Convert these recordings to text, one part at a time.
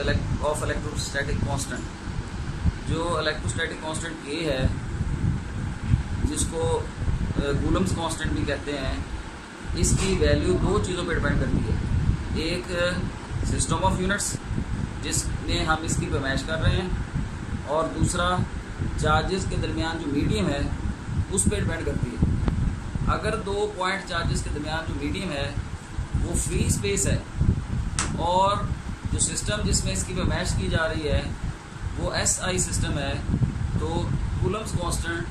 Of electrostatic constant, जो electrostatic constant K है, जिसको कूलम्स कांस्टेंट भी कहते हैं, इसकी वैल्यू दो चीज़ों पर डिपेंड करती है। एक सिस्टम ऑफ यूनिट्स जिसमें हम इसकी पैमाइश कर रहे हैं, और दूसरा चार्जेस के दरमियान जो मीडियम है उस पर डिपेंड करती है। अगर दो पॉइंट चार्जेस के दरमियान जो मीडियम है वो फ्री स्पेस है, और जो सिस्टम जिसमें इसकी पैमाइश की जा रही है वो SI सिस्टम है, तो कूलम्स कांस्टेंट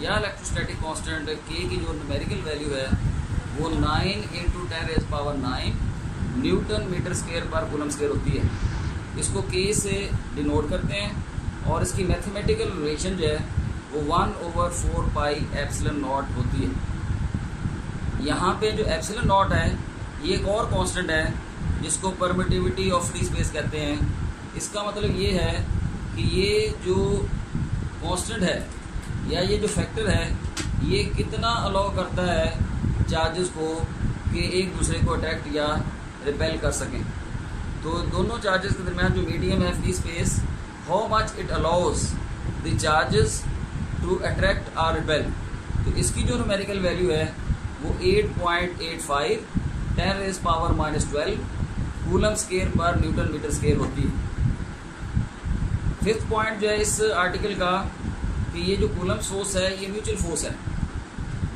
या इलेक्ट्रोस्टैटिक कांस्टेंट K की जो न्यूमेरिकल वैल्यू है वो 9 × 10⁹ न्यूटन मीटर स्क्वायर पर कूलम स्क्वायर होती है। इसको K से डिनोट करते हैं, और इसकी मैथमेटिकल रिलेशन जो है वो 1/4πε0 होती है। यहाँ पे जो ε0 है ये एक और कांस्टेंट है जिसको परमिटिविटी ऑफ फ्री स्पेस कहते हैं। इसका मतलब ये है कि ये जो कांस्टेंट है या ये जो फैक्टर है ये कितना अलाउ करता है चार्जेस को कि एक दूसरे को अट्रैक्ट या रिपेल कर सकें। तो दोनों चार्जेस के दरमियान जो मीडियम है free space, how much it allows the charges to attract और रिपेल, तो इसकी जो न्यूमेरिकल वैल्यू है वो 8.85 10⁻⁻12 coulomb square per newton metre square होती है। फिफ्थ पॉइंट जो है इस आर्टिकल का कि ये जो कूलम फोर्स है ये म्यूचुअल फोर्स है,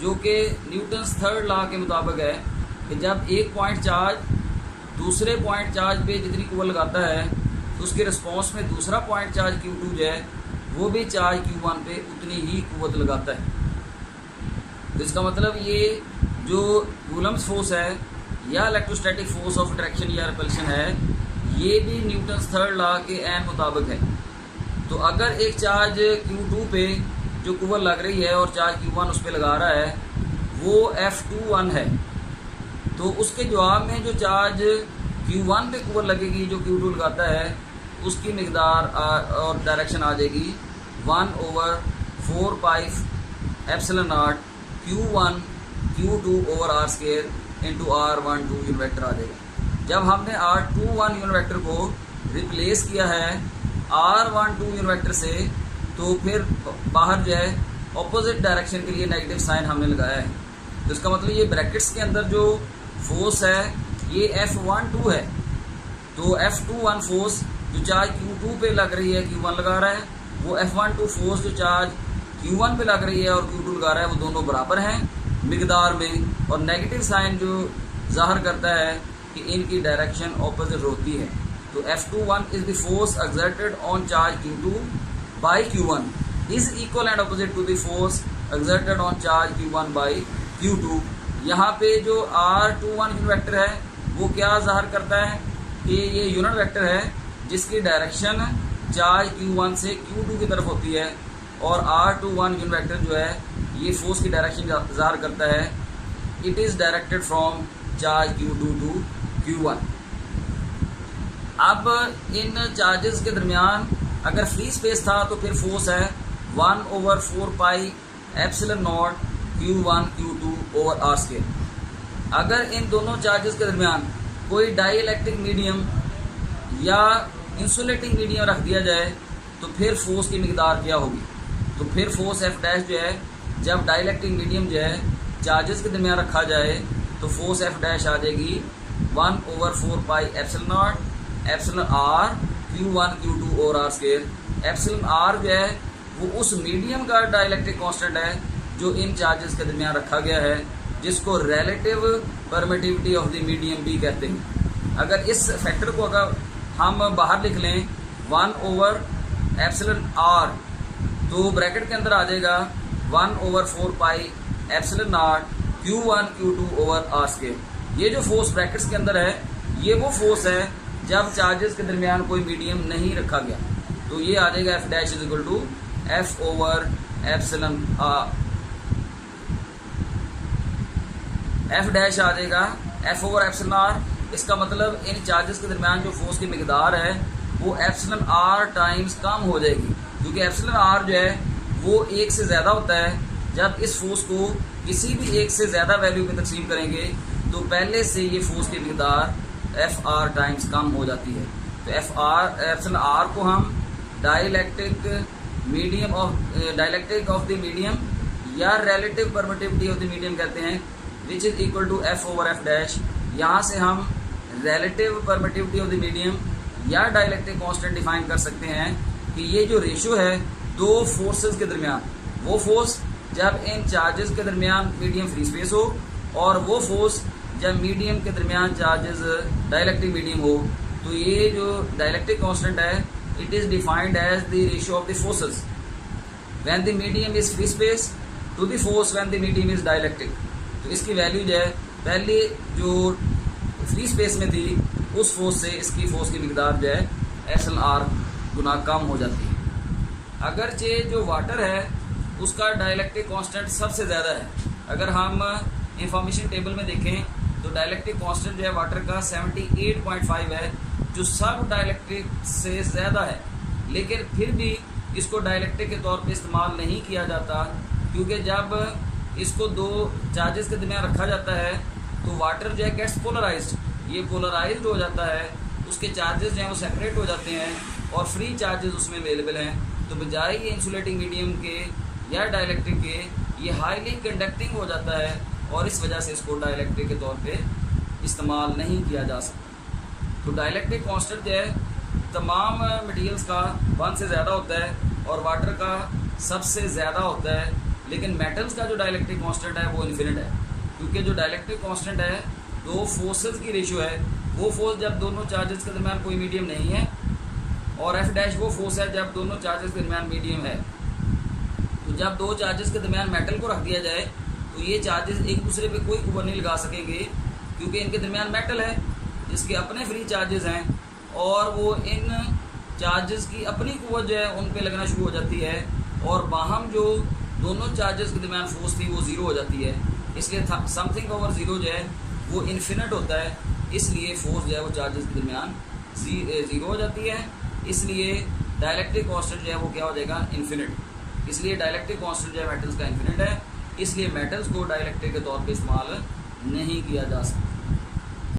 जो कि न्यूटन्स थर्ड लॉ के मुताबिक है कि जब एक पॉइंट चार्ज दूसरे पॉइंट चार्ज पे जितनी कुव्वत लगाता है तो उसके रिस्पॉन्स में दूसरा पॉइंट चार्ज Q2 जो है वो भी चार्ज Q1 पे उतनी ही कुव्वत लगाता है। तो इसका मतलब ये जो कूलम्स फोर्स है या इलेक्ट्रोस्टैटिक फोर्स ऑफ अट्रैक्शन या रिपल्शन है ये भी न्यूटन्स थर्ड लॉ के ऐन मुताबिक है। तो अगर एक चार्ज Q2 पे जो कुव्वत लग रही है और चार्ज Q1 उस पर लगा रहा है वो F21 है, तो उसके जवाब में जो चार्ज Q1 पे कुव्वत लगेगी जो Q2 लगाता है उसकी मिकदार और डायरेक्शन आ जाएगी 1/4πε0 Q1 Q2 over R² into R12 unit vector आ जाएगा। जब हमने R21 यूनिट वेक्टर को रिप्लेस किया है R12 यूनिट वेक्टर से, तो फिर बाहर जो है ऑपोजिट डायरेक्शन के लिए नेगेटिव साइन हमने लगाया है। तो इसका मतलब ये ब्रैकेट्स के अंदर जो फोर्स है ये F12 है। तो F21 फोर्स जो चार्ज Q2 पे लग रही है Q1 लगा रहा है, वो F12 फोर्स जो चार्ज Q1 पे लग रही है और Q2 लगा रहा है वो दोनों बराबर हैं मिकदार में, और नेगेटिव साइन जो जाहिर करता है कि इनकी डायरेक्शन ऑपोजिट होती है। तो F21 is the force exerted on charge Q2 by Q1 is equal and opposite to the force exerted on charge Q1 by Q2। यहाँ पे जो R21 यूनिट वेक्टर है वो क्या जाहिर करता है कि ये यूनिट वेक्टर है जिसकी डायरेक्शन चार्ज Q1 से Q2 की तरफ होती है, और R21 यूनिट वेक्टर जो है ये फोर्स की डायरेक्शन जाहिर करता है, it is directed from charge Q2 to Q1। अब इन चार्जेस के दरमियान अगर फ्री स्पेस था तो फिर फोर्स है 1/4πε0 Q1 Q2 ओवर R²। अगर इन दोनों चार्जेस के दरमियान कोई डाइइलेक्ट्रिक मीडियम या इंसुलेटिंग मीडियम रख दिया जाए तो फिर फोर्स की मिकदार क्या होगी। तो फिर फोर्स F' जो है जब डाइइलेक्ट्रिक मीडियम जो है चार्जेस के दरमियान रखा जाए तो फोर्स F' आ जाएगी 1/4πε0 εr Q1 Q2 और R²। εr जो है वो उस मीडियम का डाइइलेक्ट्रिक कांस्टेंट है जो इन चार्जेस के दरमियान रखा गया है, जिसको relative permittivity of the medium भी कहते हैं। अगर इस फैक्टर को अगर हम बाहर लिख लें 1/εr, तो ब्रैकेट के अंदर आ जाएगा 1/4πε0 Q1 Q2 ओवर R²। ये जो फोर्स ब्रैकेट्स के अंदर है ये वो फोर्स है जब चार्जेस के दरमियान कोई मीडियम नहीं रखा गया। तो ये आ जाएगा F' is equal to F/εr। F' आ जाएगा F/εr। इसका मतलब इन चार्जेस के दरमियान जो फोर्स की मिकदार है वो εr टाइम्स कम हो जाएगी, क्योंकि εr जो है वो 1 से ज़्यादा होता है। जब इस फोर्स को किसी भी एक से ज़्यादा वैल्यू में तकसीम करेंगे तो पहले से ये फोर्स की मिकदार Fr टाइम्स कम हो जाती है। तो एप्सिलॉन आर को हम डाइलेक्ट्रिक ऑफ द मीडियम या relative permittivity of the medium कहते हैं, which is equal to F over F dash. यहाँ से हम relative permittivity of the medium या डाइलेक्ट्रिक कांस्टेंट डिफाइन कर सकते हैं कि ये जो रेशियो है दो फोर्सेस के दरमियान, वो फोर्स जब इन चार्जेस के दरमियान मीडियम फ्री स्पेस हो, और वो फोर्स जब मीडियम के दरमियान चार्जेस डाइलेक्ट्रिक मीडियम हो, तो ये जो डाइलेक्ट्रिक कांस्टेंट है it is defined as the ratio of the forces when the medium is free space to the force when the medium is dielectric. तो इसकी वैल्यू जो है पहले जो फ्री स्पेस में थी उस फोर्स से इसकी फोर्स की मिकदार जो है एप्सिलॉन आर गुना कम हो जाती है। अगरचे जो वाटर है उसका डाइलेक्ट्रिक कांस्टेंट सबसे ज़्यादा है। अगर हम इंफॉर्मेशन टेबल में देखें तो डाइलेक्ट्रिक कांस्टेंट जो है वाटर का 78.5 है, जो सब डाइलेक्ट्रिक से ज़्यादा है, लेकिन फिर भी इसको डाइलेक्ट्रिक के तौर पे इस्तेमाल नहीं किया जाता, क्योंकि जब इसको दो चार्जेस के दरमियान रखा जाता है तो वाटर जो है गेट्स पोलराइज्ड, ये पोलराइज्ड हो जाता है, उसके चार्जेस जो हैं वो सेपरेट हो जाते हैं और फ्री चार्जेस उसमें अवेलेबल हैं। तो बजाय ये इंसुलेटिंग मीडियम के या डाइलेक्ट्रिक के ये हाईली कंडक्टिंग हो जाता है और इस वजह से इसको डाइलेक्ट्रिक के तौर पे इस्तेमाल नहीं किया जा सकता। तो डाइलेक्ट्रिक कांस्टेंट जो है तमाम मटेरियल्स का 1 से ज़्यादा होता है और वाटर का सबसे ज़्यादा होता है, लेकिन मेटल्स का जो डाइलेक्ट्रिक कांस्टेंट है वो इन्फिनिट है, क्योंकि जो डाइलेक्ट्रिक कांस्टेंट है दो फोर्सेस की रेशियो है। वो फोर्स जब दोनों चार्जेस के दरमियान कोई मीडियम नहीं है, और एफ डैश वो फोर्स है जब दोनों चार्जेस के दरमियान मीडियम है। तो जब दो चार्जेस के दरमियान मेटल को रख दिया जाए तो ये चार्जेस एक दूसरे पे कोई कुव्वत नहीं लगा सकेंगे, क्योंकि इनके दरमियान मेटल है जिसके अपने फ्री चार्जेस हैं, और वो इन चार्जेस की अपनी कुव्वत जो है उन पे लगना शुरू हो जाती है, और बाहम जो दोनों चार्जेस के दरमियान फोर्स थी वो ज़ीरो हो जाती है। इसलिए समथिंग ओवर ज़ीरो जो है वो इन्फिनिट होता है, इसलिए फोर्स जो है वो चार्जेस के दरमियान ज़ीरो हो जाती है। इसलिए डाइलेक्ट्रिक कांस्टेंट जो है वो क्या हो जाएगा, इन्फिनिट। इसलिए डाइलेक्ट्रिक कांस्टेंट जो है मेटल्स का इन्फिनिट है, इसलिए मेटल्स को डाइलेक्ट्रिक के तौर पे इस्तेमाल नहीं किया जा सकता।